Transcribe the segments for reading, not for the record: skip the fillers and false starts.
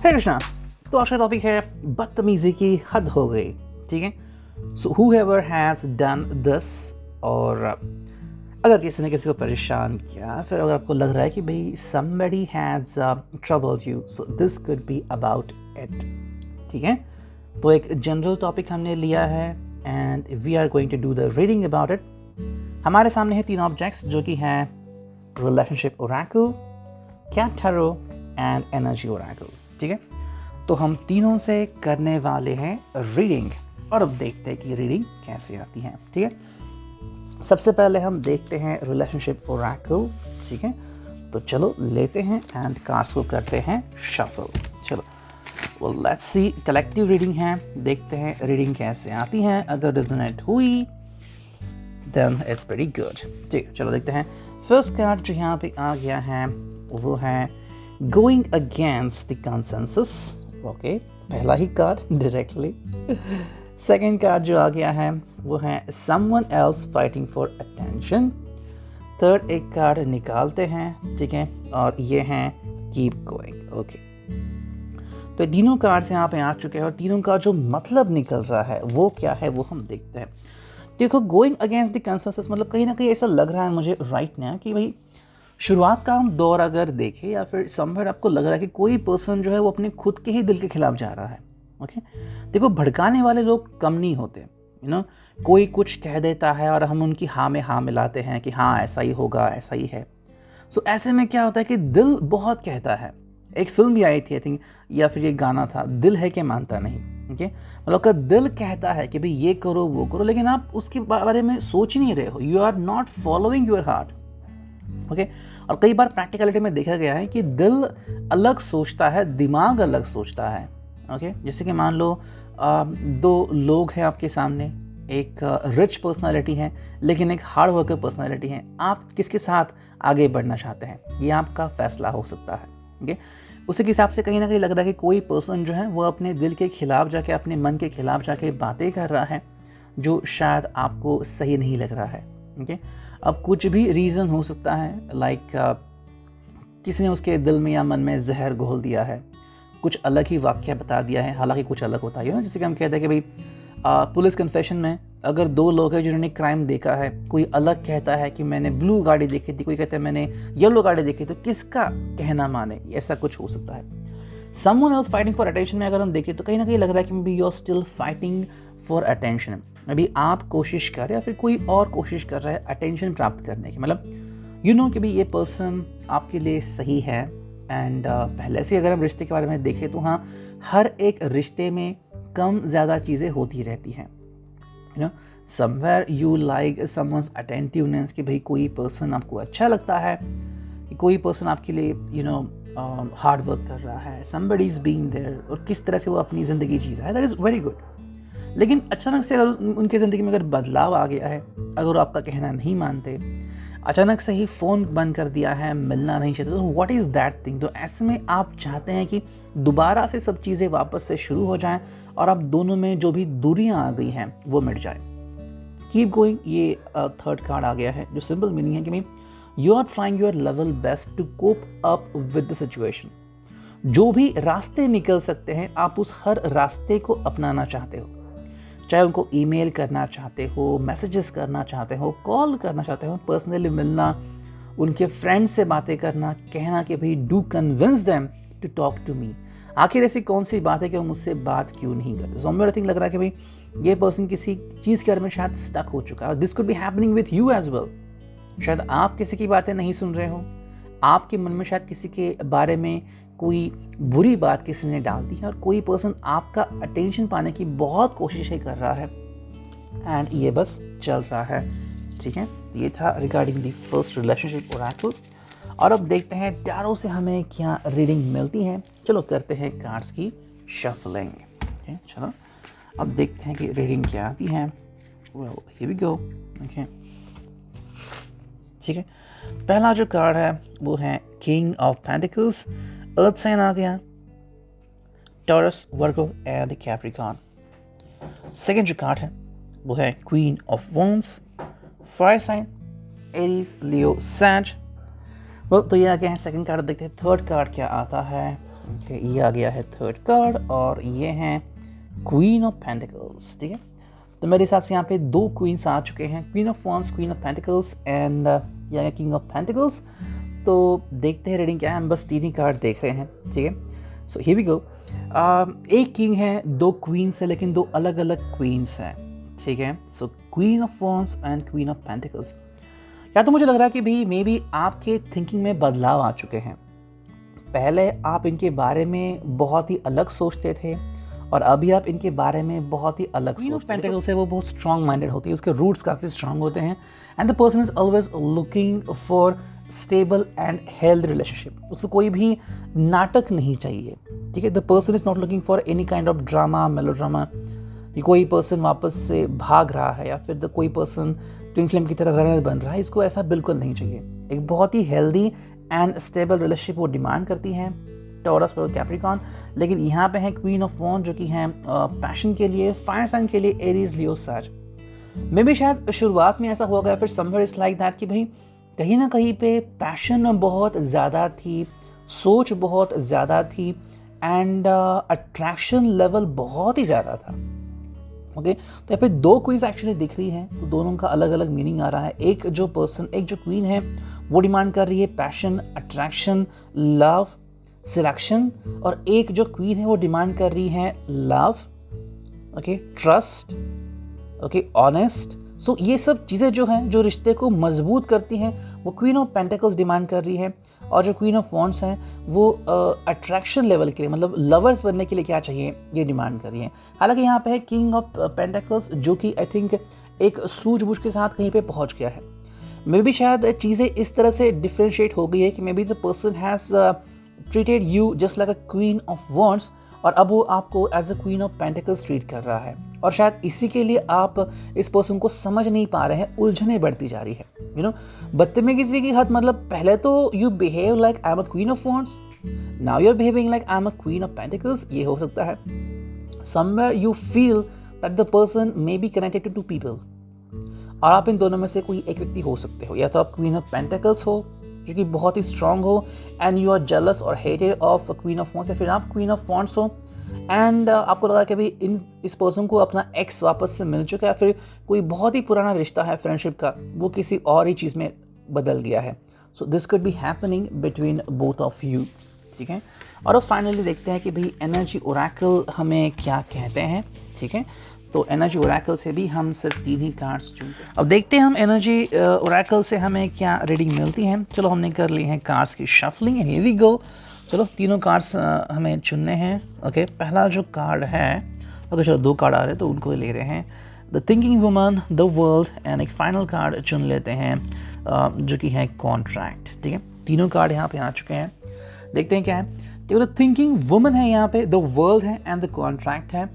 हे कृष्णा, तो आज का टॉपिक है बदतमीजी की हद हो गई। ठीक है, सो हूएवर हैज़ डन दिस, और अगर किसी ने किसी को परेशान किया, फिर अगर आपको लग रहा है कि भाई somebody has troubled you, so this could be about it। ठीक है, तो एक जनरल टॉपिक हमने लिया है and we are going to do the reading about it. हमारे सामने है तीन ऑब्जेक्ट्स जो कि हैं relationship oracle, cat tarot and energy oracle. ठीक है, तो हम तीनों से करने वाले हैं रीडिंग, और अब देखते हैं कि रीडिंग कैसे आती है। ठीक है, सबसे पहले हम देखते हैं रिलेशनशिप ओरेकल। ठीक है, तो चलो लेते हैं एंड कार्ड्स को करते हैं शफल। चलो, well let's see, collective reading है, देखते हैं रीडिंग कैसे आती है। अगर रेजोनेट हुई then it's pretty good। ठीक है, चलो देखते हैं। फर्स्ट कार्ड जो यहाँ पे आ गया है वो है going against the consensus. Okay, पहला ही कार्ड डायरेक्टली। सेकेंड कार्ड जो आ गया है वो है someone else fighting for attention. Third एक कार्ड निकालते हैं, ठीक है, और ये हैं कीप गोइंग। ओके, तो तीनों कार्ड्स यहाँ पे आ चुके हैं और तीनों का जो मतलब निकल रहा है वो क्या है वो हम देखते हैं। देखो, गोइंग अगेंस्ट द कंसेंसस मतलब कहीं ना कहीं ऐसा लग रहा है मुझे राइट ना कि भाई शुरुआत का हम दौर अगर देखें या फिर समवेयर आपको लग रहा है कि कोई पर्सन जो है वो अपने खुद के ही दिल के खिलाफ जा रहा है। ओके, देखो, भड़काने वाले लोग कम नहीं होते। कोई कुछ कह देता है और हम उनकी हाँ में हाँ मिलाते हैं कि हाँ ऐसा ही होगा, ऐसा ही है। सो ऐसे में क्या होता है कि दिल बहुत कहता है। एक फिल्म भी आई थी आई थिंक, या फिर ये गाना था, दिल है कि मानता नहीं। ओके, मतलब का दिल कहता है कि भाई ये करो वो करो, लेकिन आप उसके बारे में सोच नहीं रहे हो। You are not following your heart. Okay, और कई बार प्रैक्टिकलिटी में देखा गया है कि दिल अलग सोचता है, दिमाग अलग सोचता है। ओके, जैसे कि मान लो दो लोग हैं आपके सामने, एक रिच पर्सनालिटी है लेकिन एक हार्ड वर्कर पर्सनालिटी है। आप किसके साथ आगे बढ़ना चाहते हैं, ये आपका फैसला हो सकता है। ओके, उसी के हिसाब से कहीं ना कहीं लग रहा है कि कोई पर्सन जो है वो अपने दिल के खिलाफ जाके, अपने मन के खिलाफ जाके बातें कर रहा है जो शायद आपको सही नहीं लग रहा है। ओके, अब कुछ भी रीज़न हो सकता है, लाइक किसी ने उसके दिल में या मन में जहर घोल दिया है, कुछ अलग ही वाक्य बता दिया है, हालांकि कुछ अलग होता है। जैसे कि हम कहते हैं कि भाई पुलिस कन्फेशन में अगर दो लोग हैं जिन्होंने क्राइम देखा है, कोई अलग कहता है कि मैंने ब्लू गाड़ी देखी थी, कोई कहता है मैंने येलो गाड़ी देखी, तो किसका कहना माने, ऐसा कुछ हो सकता है। Someone else fighting for attention में अगर हम देखें तो कहीं ना कहीं लग रहा है कि maybe you are still fighting for attention. अभी आप कोशिश कर रहे हैं या फिर कोई और कोशिश कर रहा है अटेंशन प्राप्त करने की, मतलब कि भाई ये पर्सन आपके लिए सही है। एंड पहले से अगर हम रिश्ते के बारे में देखें तो हाँ, हर एक रिश्ते में कम ज़्यादा चीज़ें होती रहती हैं। Somewhere you like someone's attentiveness, कि भाई कोई पर्सन आपको अच्छा लगता है, कि कोई पर्सन आपके लिए हार्ड वर्क कर रहा है, somebody is being there, और किस तरह से वो अपनी ज़िंदगी जी रहा है, दैट इज़ वेरी गुड। लेकिन अचानक से अगर उनकी ज़िंदगी में अगर बदलाव आ गया है, अगर आपका कहना नहीं मानते, अचानक से ही फ़ोन बंद कर दिया है, मिलना नहीं चाहते, तो व्हाट इज़ दैट थिंग। तो ऐसे में आप चाहते हैं कि दोबारा से सब चीज़ें वापस से शुरू हो जाएं और आप दोनों में जो भी दूरियां आ गई हैं वो मिट जाए। कीप गोइंग, ये थर्ड कार्ड आ गया है, जो सिंपल मीनिंग है कि भाई you are trying your level best to cope up with the situation. जो भी रास्ते निकल सकते हैं आप उस हर रास्ते को अपनाना चाहते हो, चाहे उनको ईमेल करना चाहते हो, मैसेजेस करना चाहते हो, कॉल करना चाहते हो, पर्सनली मिलना, उनके फ्रेंड से बातें करना, कहना कि भाई do convince them to talk to me. आखिर ऐसी कौन सी बात है कि वो मुझसे बात क्यों नहीं करते। समवेयर आई थिंक लग रहा है कि भाई ये पर्सन किसी चीज़ के बारे में शायद स्टक हो चुका है। This could be happening with you as well. शायद आप किसी की बातें नहीं सुन रहे हो, आपके मन में शायद किसी के बारे में कोई बुरी बात किसी ने डाल दी है, और कोई पर्सन आपका अटेंशन पाने की बहुत कोशिशें कर रहा है एंड ये बस चल रहा है। ठीक है, ये था regarding the first relationship Oracle. और अब देखते हैं टैरो से हमें क्या रीडिंग मिलती है। चलो करते हैं कार्ड्स की शफलिंग। चलो अब देखते हैं कि रीडिंग क्या आती है। Well here we go. Okay, ठीक है, पहला जो कार्ड है वो है king of pentacles, earth sign आ गया, Taurus, Virgo and Capricorn. Second जो कार्ड है वो है queen of wands, fire sign, Aries, Leo, Sag. तो ये आ गया है सेकंड कार्ड। देखते हैं थर्ड कार्ड क्या आता है। ओके, ये आ गया है थर्ड कार्ड और ये हैं क्वीन ऑफ पेंटिकल्स। ठीक है, तो मेरे हिसाब से यहाँ पे 2 क्वींस आ चुके हैं, queen of wands, queen of pentacles and या किंग ऑफ पेंटिकल्स। तो देखते हैं रीडिंग क्या है, हम बस 3 ही कार्ड देख रहे हैं। ठीक है, सो हियर वी गो। एक किंग है, 2 क्वींस है, लेकिन 2 अलग अलग क्वींस हैं। ठीक है, सो queen of wands and queen of pentacles. या तो मुझे लग रहा है कि भाई मे बी आपके थिंकिंग में बदलाव आ चुके हैं। पहले आप इनके बारे में बहुत ही अलग सोचते थे और अभी आप इनके बारे में बहुत ही अलग सोचते हैं। क्वीन ऑफ पेंटिकल्स है वो बहुत स्ट्रांग माइंडेड होती है, उसके रूट्स काफ़ी स्ट्रांग होते हैं and the person is always looking for stable and health relationship. उसको कोई भी नाटक नहीं चाहिए। ठीक है, the person is not looking for any kind of drama, melodrama, कि कोई पर्सन वापस से भाग रहा है या फिर कोई पर्सन ट्विन फ्लेम की तरह रनर बन रहा है। इसको ऐसा बिल्कुल नहीं चाहिए। एक बहुत ही हेल्दी एंड स्टेबल रिलेशनशिप वो डिमांड करती हैं, टॉरस और कैप्रिकॉन। लेकिन यहाँ पे है क्वीन ऑफ वॉन्ड जो कि है पैशन के लिए, फायर साइन के लिए एरीज, लियो, सैज। मे भी शायद शुरुआत में ऐसा होगा, फिर समवेयर इट्स लाइक दैट कि भाई कहीं ना कहीं पे पैशन बहुत ज़्यादा थी, सोच बहुत ज़्यादा थी एंड अट्रैक्शन लेवल बहुत ही ज़्यादा था। ओके, तो यहाँ पे 2 क्वींस एक्चुअली दिख रही हैं, तो दोनों का अलग अलग मीनिंग आ रहा है। एक जो क्वीन है वो डिमांड कर रही है पैशन, अट्रैक्शन, लव, सिलेक्शन, और एक जो क्वीन है वो डिमांड कर रही है love, okay, trust, okay, honest. So ये सब चीज़ें जो हैं जो रिश्ते को मजबूत करती हैं वो क्वीन ऑफ पेंटिकल्स डिमांड कर रही है। और जो क्वीन ऑफ वॉन्ड्स हैं वो अट्रैक्शन लेवल के लिए, मतलब लवर्स बनने के लिए क्या चाहिए ये डिमांड कर रही है। हालांकि यहाँ पे है किंग ऑफ पेंटिकल्स जो कि आई थिंक एक सूझबूझ के साथ कहीं पे पहुँच गया है। मे बी शायद चीज़ें इस तरह से डिफ्रेंशिएट हो गई है कि maybe the person has treated you just like a queen of wands और अब वो आपको as a queen of pentacles treat कर रहा है। और शायद इसी के लिए आप इस पर्सन को समझ नहीं पा रहे हैं, उलझने बढ़ती जा रही है। यू नो, बदतमीजी की हद, मतलब पहले तो you behave like I am a queen of wands, now you are behaving like I am a queen of pentacles. ये हो सकता है somewhere you feel that the person may be connected to people, और आप इन दोनों में से कोई एक व्यक्ति हो सकते हो। या तो आप क्वीन ऑफ पेंटिकल्स हो जो कि बहुत ही स्ट्रांग हो एंड यू आर जेलस और hated of queen of wands, या फिर आप क्वीन ऑफ वॉन्ड्स हो एंड आपको लगा कि भाई इस पर्सन को अपना एक्स वापस से मिल चुका है, फिर कोई बहुत ही पुराना रिश्ता है फ्रेंडशिप का, वो किसी और ही चीज़ में बदल गया है। So this could be happening between both of you. ठीक है, और अब फाइनली देखते हैं कि भाई एनर्जी ओरेकल हमें क्या कहते हैं। ठीक है, तो एनर्जी ओरेकल से भी हम सिर्फ 3 ही कार्ड्स चुनते हैं। अब देखते हैं हम एनर्जी ओरेकल से हमें क्या रीडिंग मिलती है। चलो हमने कर ली है कार्ड्स की शफलिंग, हियर वी गो। चलो तीनों कार्ड्स हमें चुनने हैं। ओके, पहला जो कार्ड है, ओके चलो 2 कार्ड आ रहे हैं तो उनको ले रहे हैं, the thinking woman, the world, and एक फाइनल कार्ड चुन लेते हैं जो कि है कॉन्ट्रैक्ट। ठीक है, तीनों कार्ड यहाँ पे आ चुके हैं, देखते हैं क्या है। तो द थिंकिंग वुमन है यहाँ पे, द वर्ल्ड है एंड द कॉन्ट्रैक्ट है।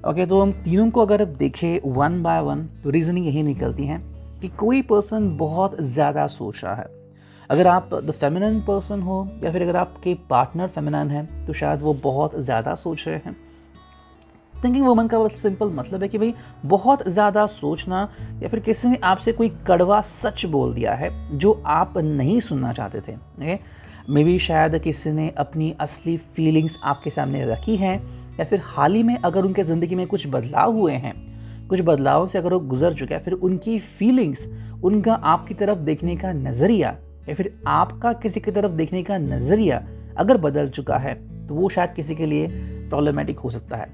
ओके, तो हम तीनों को अगर देखें 1 बाय 1 तो रीजनिंग यही निकलती है कि कोई पर्सन बहुत ज़्यादा सोच रहा है। अगर आप द फेमिनिन पर्सन हो या फिर अगर आपके पार्टनर फेमिनिन है तो शायद वो बहुत ज़्यादा सोच रहे हैं। थिंकिंग वुमन का बस सिंपल मतलब है कि भाई बहुत ज़्यादा सोचना, या फिर किसी ने आपसे कोई कड़वा सच बोल दिया है जो आप नहीं सुनना चाहते थे। ओके, मे बी शायद किसी ने अपनी असली फीलिंग्स आपके सामने रखी हैं, या फिर हाल ही में अगर उनके ज़िंदगी में कुछ बदलाव हुए हैं, कुछ बदलावों से अगर वो गुजर चुके हैं, फिर उनकी फीलिंग्स, उनका आपकी तरफ देखने का नज़रिया या फिर आपका किसी की तरफ देखने का नज़रिया अगर बदल चुका है तो वो शायद किसी के लिए प्रॉब्लमेटिक हो सकता है।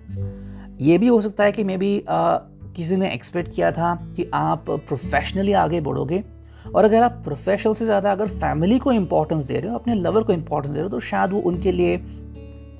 ये भी हो सकता है कि मे बी किसी ने एक्सपेक्ट किया था कि आप प्रोफेशनली आगे बढ़ोगे, और अगर आप प्रोफेशनल से ज़्यादा अगर फैमिली को इम्पोर्टेंस दे रहे हो, अपने लवर को इम्पोर्टेंस दे रहे हो, तो शायद वो उनके लिए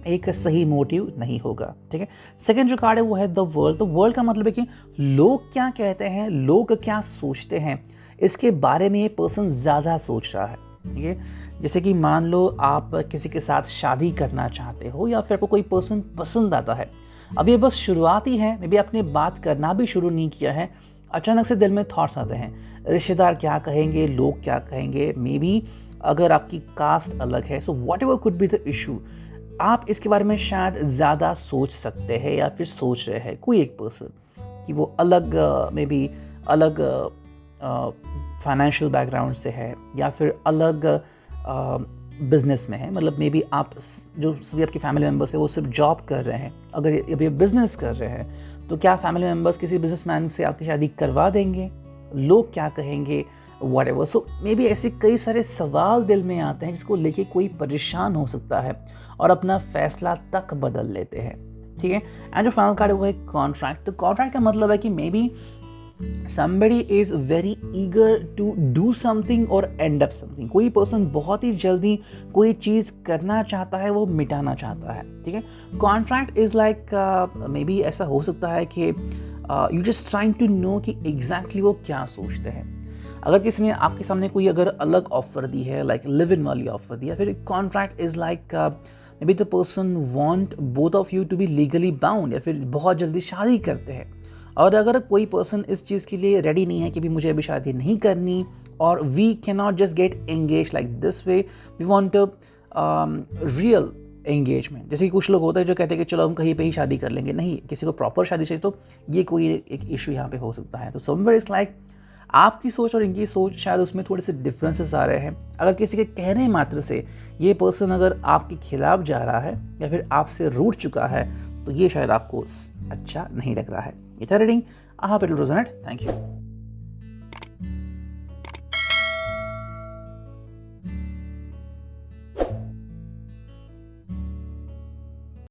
एक सही मोटिव नहीं होगा। ठीक है, सेकंड जो कार्ड है वो है द वर्ल्ड। तो वर्ल्ड का मतलब है कि लोग क्या कहते हैं, लोग क्या सोचते हैं, इसके बारे में ये पर्सन ज़्यादा सोच रहा है। ठीक है, जैसे कि मान लो आप किसी के साथ शादी करना चाहते हो या फिर आपको कोई पर्सन पसंद आता है, अब ये बस शुरुआत ही है, मे बी आपने बात करना भी शुरू नहीं किया है, अचानक से दिल में थॉट्स आते हैं, रिश्तेदार क्या कहेंगे, लोग क्या कहेंगे, मे बी अगर आपकी कास्ट अलग है, so what ever could be the issue, आप इसके बारे में शायद ज़्यादा सोच सकते हैं या फिर सोच रहे हैं कोई एक पर्सन कि वो अलग मे बी अलग फाइनेंशियल बैकग्राउंड से है, या फिर अलग बिजनेस में है, मतलब मे बी आप जो सभी आपके फैमिली मेम्बर्स है वो सिर्फ जॉब कर रहे हैं, अगर अभी बिजनेस कर रहे हैं तो क्या फैमिली मेम्बर्स किसी बिजनेसमैन से आपकी शादी करवा देंगे? लोग क्या कहेंगे? व्हाटएवर। सो मे बी ऐसे कई सारे सवाल दिल में आते हैं जिसको लेके कोई परेशान हो सकता है और अपना फैसला तक बदल लेते हैं, ठीक है। एंड जो फाइनल कार्ड है वो है कॉन्ट्रैक्ट। तो कॉन्ट्रैक्ट का मतलब है कि may be somebody is very eager to do something or end up something। कोई पर्सन बहुत ही जल्दी कोई चीज़ करना चाहता है, वो मिटाना चाहता है, ठीक है। Contract is like maybe ऐसा हो सकता है कि you just trying to know कि एग्जैक्टली वो क्या सोचते हैं। अगर किसी ने आपके सामने कोई अगर अलग ऑफर दी है, लाइक लिव इन वाली ऑफर दी है, फिर contract is like maybe the person want both of you to be legally bound, या फिर बहुत जल्दी शादी करते हैं। और अगर कोई पर्सन इस चीज़ के लिए रेडी नहीं है कि भी मुझे अभी शादी नहीं करनी, और we can not just get engage like this way, we want real engagement. जैसे कि कुछ लोग होते हैं जो कहते हैं कि चलो हम कहीं पे ही शादी कर लेंगे, नहीं, किसी को प्रॉपर शादी चाहिए, तो ये कोई एक इशू यहाँ पे हो सकता है। तो समवेयर इज लाइक आपकी सोच और इनकी सोच शायद उसमें थोड़े से डिफरेंसेस आ रहे हैं। अगर किसी के कहने मात्र से ये पर्सन अगर आपके खिलाफ जा रहा है या फिर आपसे रूठ चुका है, तो ये शायद आपको अच्छा नहीं लग रहा है। ये था reading. I hope it will resonate. Thank you.